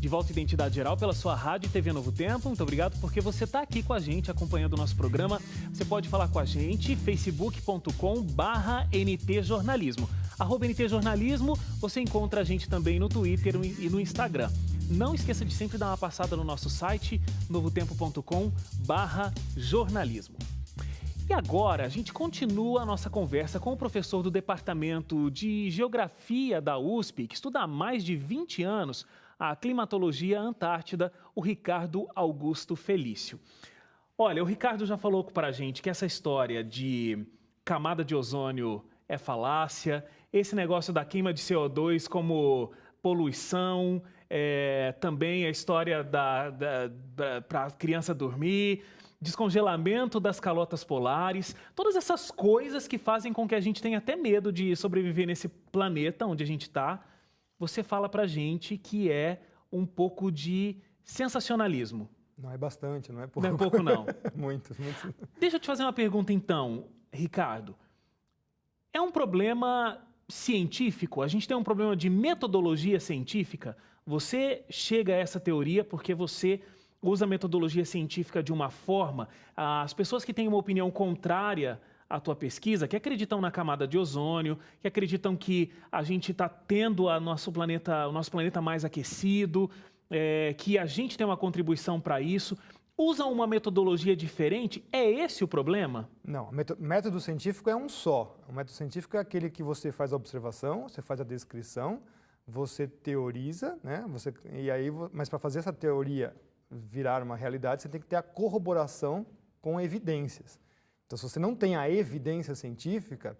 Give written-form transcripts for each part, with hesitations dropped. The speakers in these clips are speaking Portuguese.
De volta à Identidade Geral pela sua rádio e TV Novo Tempo. Muito obrigado porque você está aqui com a gente, acompanhando o nosso programa. Você pode falar com a gente, facebook.com/ntjornalismo. @ntjornalismo, você encontra a gente também no Twitter e no Instagram. Não esqueça de sempre dar uma passada no nosso site, novotempo.com/jornalismo. E agora, a gente continua a nossa conversa com o professor do Departamento de Geografia da USP, que estuda há mais de 20 anos a climatologia antártida, o Ricardo Augusto Felício. Olha, o Ricardo já falou para a gente que essa história de camada de ozônio é falácia, esse negócio da queima de CO2 como poluição, também a história para a criança dormir, descongelamento das calotas polares, todas essas coisas que fazem com que a gente tenha até medo de sobreviver nesse planeta onde a gente está. Você fala pra gente que é um pouco de sensacionalismo. Não é bastante, não é pouco. Não é pouco, não. Muito. Deixa eu te fazer uma pergunta, então, Ricardo. É um problema científico? A gente tem um problema de metodologia científica? Você chega a essa teoria porque você usa a metodologia científica de uma forma. As pessoas que têm uma opinião contrária à tua pesquisa, que acreditam na camada de ozônio, que acreditam que a gente está tendo o nosso planeta mais aquecido, que a gente tem uma contribuição para isso, usam uma metodologia diferente? É esse o problema? Não, método científico é um só. O método científico é aquele que você faz a observação, você faz a descrição, você teoriza, né? Mas para fazer essa teoria virar uma realidade, você tem que ter a corroboração com evidências. Então, se você não tem a evidência científica,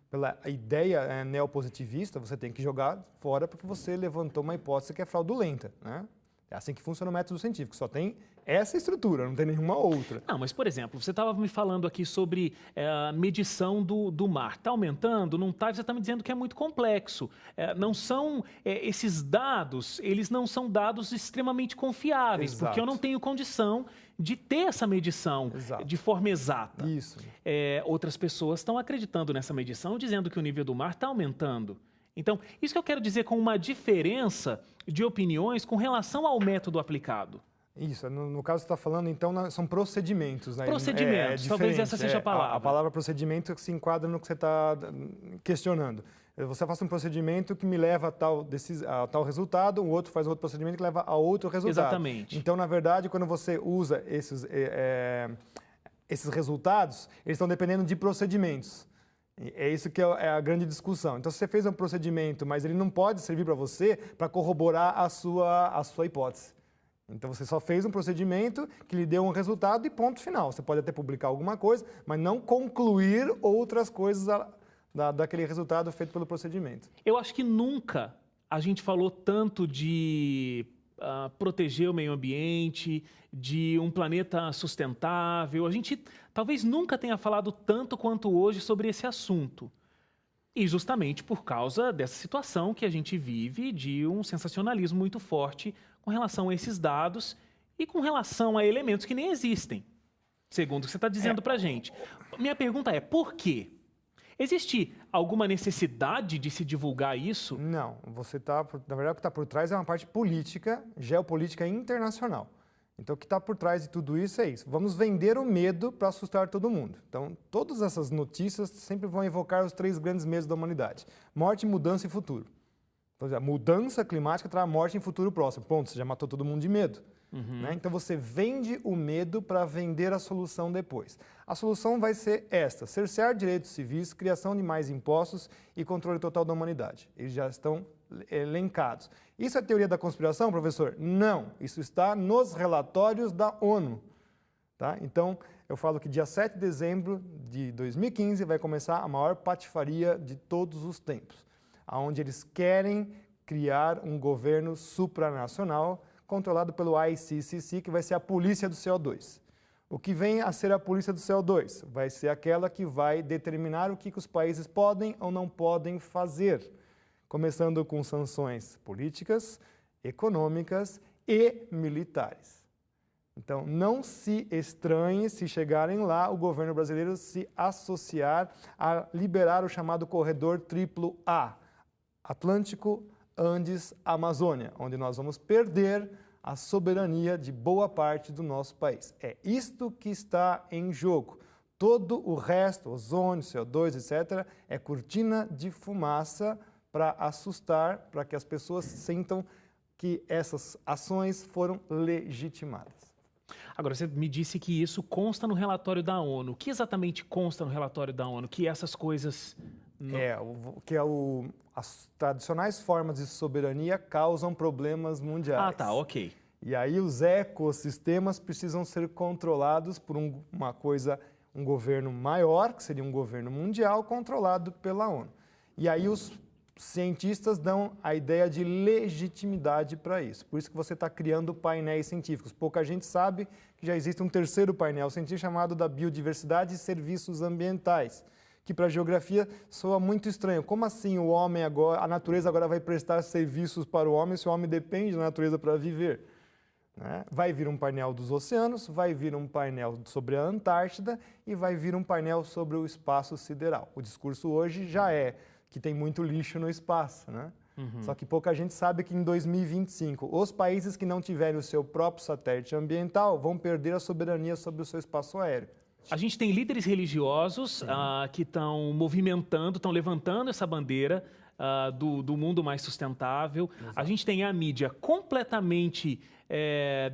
pela ideia neopositivista, você tem que jogar fora porque você levantou uma hipótese que é fraudulenta, né? É assim que funciona o método científico, só tem essa estrutura, não tem nenhuma outra. Não, mas, por exemplo, você estava me falando aqui sobre a medição do mar. Está aumentando? Não está? Você está me dizendo que é muito complexo. Não são esses dados, eles não são dados extremamente confiáveis, Exato. porque eu não tenho condição de ter essa medição de forma exata. Isso. Outras pessoas estão acreditando nessa medição, dizendo que o nível do mar está aumentando. Então, isso que eu quero dizer com uma diferença de opiniões com relação ao método aplicado. Isso, no caso que você está falando, então, são procedimentos, né? Procedimentos, talvez essa seja a palavra. A palavra procedimento se enquadra no que você está questionando. Você faz um procedimento que me leva a tal resultado, o outro faz outro procedimento que leva a outro resultado. Exatamente. Então, na verdade, quando você usa esses resultados, eles estão dependendo de procedimentos. É isso que é a grande discussão. Então, se você fez um procedimento, mas ele não pode servir para você para corroborar a sua hipótese. Então, você só fez um procedimento que lhe deu um resultado e ponto final. Você pode até publicar alguma coisa, mas não concluir outras coisas daquele resultado feito pelo procedimento. Eu acho que nunca a gente falou tanto de proteger o meio ambiente, de um planeta sustentável. A gente talvez nunca tenha falado tanto quanto hoje sobre esse assunto. E justamente por causa dessa situação que a gente vive de um sensacionalismo muito forte com relação a esses dados e com relação a elementos que nem existem, segundo o que você está dizendo para a gente. Minha pergunta é, por quê? Existe alguma necessidade de se divulgar isso? Não. Na verdade, o que está por trás é uma parte política, geopolítica internacional. Então, o que está por trás de tudo isso é isso. Vamos vender o medo para assustar todo mundo. Então, todas essas notícias sempre vão evocar os 3 grandes medos da humanidade. Morte, mudança e futuro. Então, a mudança climática traz morte em futuro próximo. Ponto, você já matou todo mundo de medo. Né? Então, você vende o medo para vender a solução depois. A solução vai ser esta: cercear direitos civis, criação de mais impostos e controle total da humanidade. Eles já estão elencados. Isso é teoria da conspiração, professor? Não. Isso está nos relatórios da ONU. Tá? Então, eu falo que dia 7 de dezembro de 2015 vai começar a maior patifaria de todos os tempos, onde eles querem criar um governo supranacional controlado pelo ICCC, que vai ser a polícia do CO2. O que vem a ser a polícia do CO2? Vai ser aquela que vai determinar o que os países podem ou não podem fazer, começando com sanções políticas, econômicas e militares. Então, não se estranhe se chegarem lá o governo brasileiro se associar a liberar o chamado corredor AAA, Atlântico, Andes, Amazônia, onde nós vamos perder a soberania de boa parte do nosso país. É isto que está em jogo. Todo o resto, ozônio, CO2, etc., é cortina de fumaça para assustar, para que as pessoas sintam que essas ações foram legitimadas. Agora, você me disse que isso consta no relatório da ONU. O que exatamente consta no relatório da ONU? Que essas coisas... As tradicionais formas de soberania causam problemas mundiais. Ah, tá, ok. E aí os ecossistemas precisam ser controlados por um governo maior, que seria um governo mundial, controlado pela ONU. E aí os cientistas dão a ideia de legitimidade para isso. Por isso que você está criando painéis científicos. Pouca gente sabe que já existe um terceiro painel científico chamado da biodiversidade e serviços ambientais, que para a geografia soa muito estranho. Como assim o homem agora, a natureza agora vai prestar serviços para o homem se o homem depende da natureza para viver? Né? Vai vir um painel dos oceanos, vai vir um painel sobre a Antártida e vai vir um painel sobre o espaço sideral. O discurso hoje já é que tem muito lixo no espaço, né? Só que pouca gente sabe que em 2025, os países que não tiverem o seu próprio satélite ambiental vão perder a soberania sobre o seu espaço aéreo. A gente tem líderes religiosos que estão movimentando, estão levantando essa bandeira do mundo mais sustentável. Exato. A gente tem a mídia completamente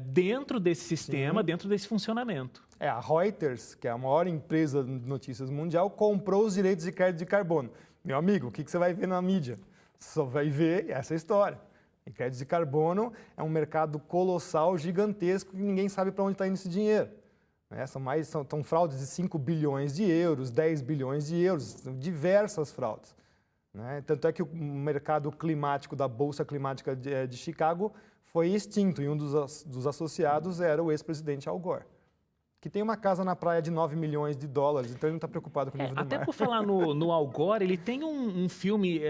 dentro desse sistema, dentro desse funcionamento. A Reuters, que é a maior empresa de notícias mundial, comprou os direitos de crédito de carbono. Meu amigo, o que você vai ver na mídia? Só vai ver essa história. E crédito de carbono é um mercado colossal, gigantesco, que ninguém sabe para onde está indo esse dinheiro. São fraudes de 5 bilhões de euros, 10 bilhões de euros, diversas fraudes. Né? Tanto é que o mercado climático da Bolsa Climática de Chicago foi extinto e um dos associados era o ex-presidente Al Gore, que tem uma casa na praia de 9 milhões de dólares, então ele não está preocupado com o nível do mar. Até por falar no Al Gore, ele tem um filme...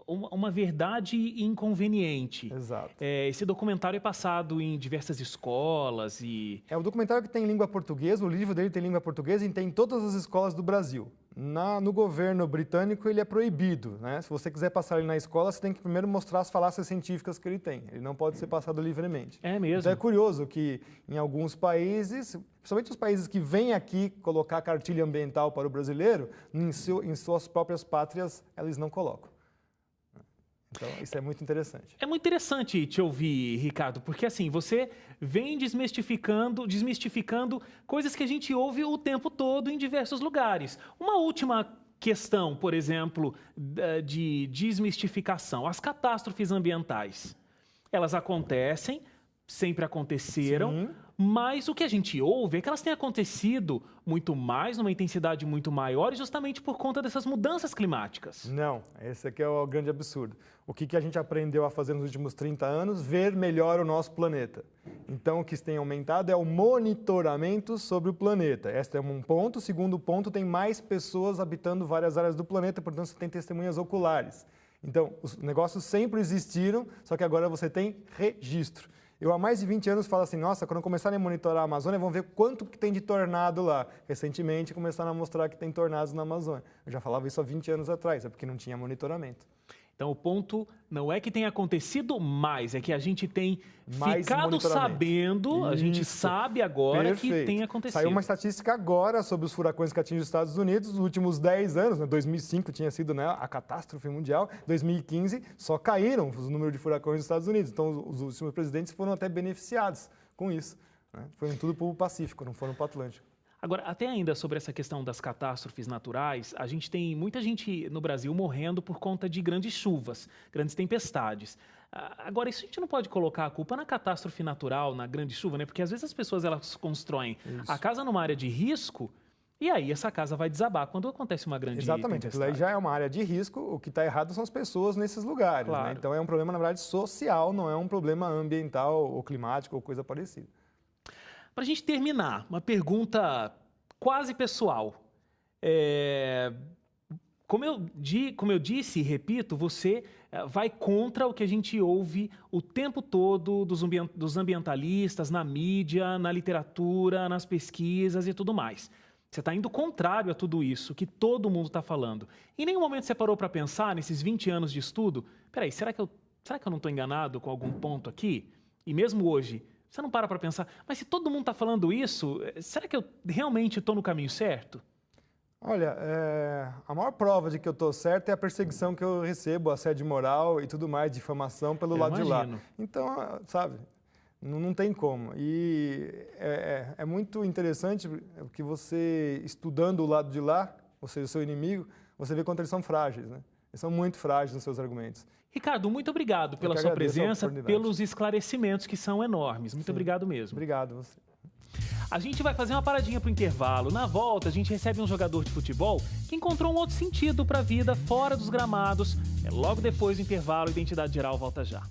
Uma verdade inconveniente. Exato. Esse documentário é passado em diversas escolas e... É um documentário que tem língua portuguesa, o livro dele tem língua portuguesa e tem em todas as escolas do Brasil. No governo britânico ele é proibido, né? Se você quiser passar ele na escola, você tem que primeiro mostrar as falácias científicas que ele tem. Ele não pode ser passado livremente. É mesmo? Então é curioso que em alguns países, principalmente os países que vêm aqui colocar cartilha ambiental para o brasileiro, em suas próprias pátrias, eles não colocam. Então, isso é muito interessante. É muito interessante te ouvir, Ricardo, porque assim, você vem desmistificando coisas que a gente ouve o tempo todo em diversos lugares. Uma última questão, por exemplo, de desmistificação. As catástrofes ambientais, elas acontecem, sempre aconteceram, Sim. Mas o que a gente ouve é que elas têm acontecido muito mais, numa intensidade muito maior, justamente por conta dessas mudanças climáticas. Não, esse aqui é o grande absurdo. O que a gente aprendeu a fazer nos últimos 30 anos? Ver melhor o nosso planeta. Então, o que tem aumentado é o monitoramento sobre o planeta. Este é um ponto. Segundo ponto, tem mais pessoas habitando várias áreas do planeta, portanto, você tem testemunhas oculares. Então, os negócios sempre existiram, só que agora você tem registro. Eu há mais de 20 anos falo assim, nossa, quando começarem a monitorar a Amazônia, vão ver quanto que tem de tornado lá. Recentemente começaram a mostrar que tem tornados na Amazônia. Eu já falava isso há 20 anos atrás, é porque não tinha monitoramento. Então o ponto não é que tenha acontecido mais, é que a gente tem mais ficado sabendo, isso. A gente sabe agora Perfeito. Que tem acontecido. Saiu uma estatística agora sobre os furacões que atingem os Estados Unidos nos últimos 10 anos, né? 2005 tinha sido, né, a catástrofe mundial, 2015 só caíram os números de furacões nos Estados Unidos, então os últimos presidentes foram até beneficiados com isso. Né? Foram tudo para o Pacífico, não foram para o Atlântico. Agora, até ainda sobre essa questão das catástrofes naturais, a gente tem muita gente no Brasil morrendo por conta de grandes chuvas, grandes tempestades. Agora, isso a gente não pode colocar a culpa na catástrofe natural, na grande chuva, né? Porque às vezes as pessoas elas constroem a casa numa área de risco e aí essa casa vai desabar quando acontece uma grande Exatamente, aquilo aí já é uma área de risco, o que está errado são as pessoas nesses lugares. Claro. Né? Então é um problema, na verdade, social, não é um problema ambiental ou climático ou coisa parecida. Para a gente terminar, uma pergunta quase pessoal. Como eu disse e repito, você vai contra o que a gente ouve o tempo todo dos ambientalistas, na mídia, na literatura, nas pesquisas e tudo mais. Você está indo contrário a tudo isso que todo mundo está falando. Em nenhum momento você parou para pensar, nesses 20 anos de estudo, peraí, será que eu não estou enganado com algum ponto aqui? E mesmo hoje, você não para pensar, mas se todo mundo está falando isso, será que eu realmente estou no caminho certo? Olha, a maior prova de que eu estou certo é a perseguição que eu recebo, assédio moral e tudo mais, difamação pelo lado de lá. Então, sabe, não tem como. E é muito interessante que você, estudando o lado de lá, ou seja, o seu inimigo, você vê quanto eles são frágeis, né? Eles são muito frágeis nos seus argumentos. Ricardo, muito obrigado pela sua presença, pelos esclarecimentos que são enormes. Muito obrigado mesmo. Obrigado você. A gente vai fazer uma paradinha para o intervalo. Na volta, a gente recebe um jogador de futebol que encontrou um outro sentido para a vida fora dos gramados. Logo depois do intervalo, Identidade Geral volta já.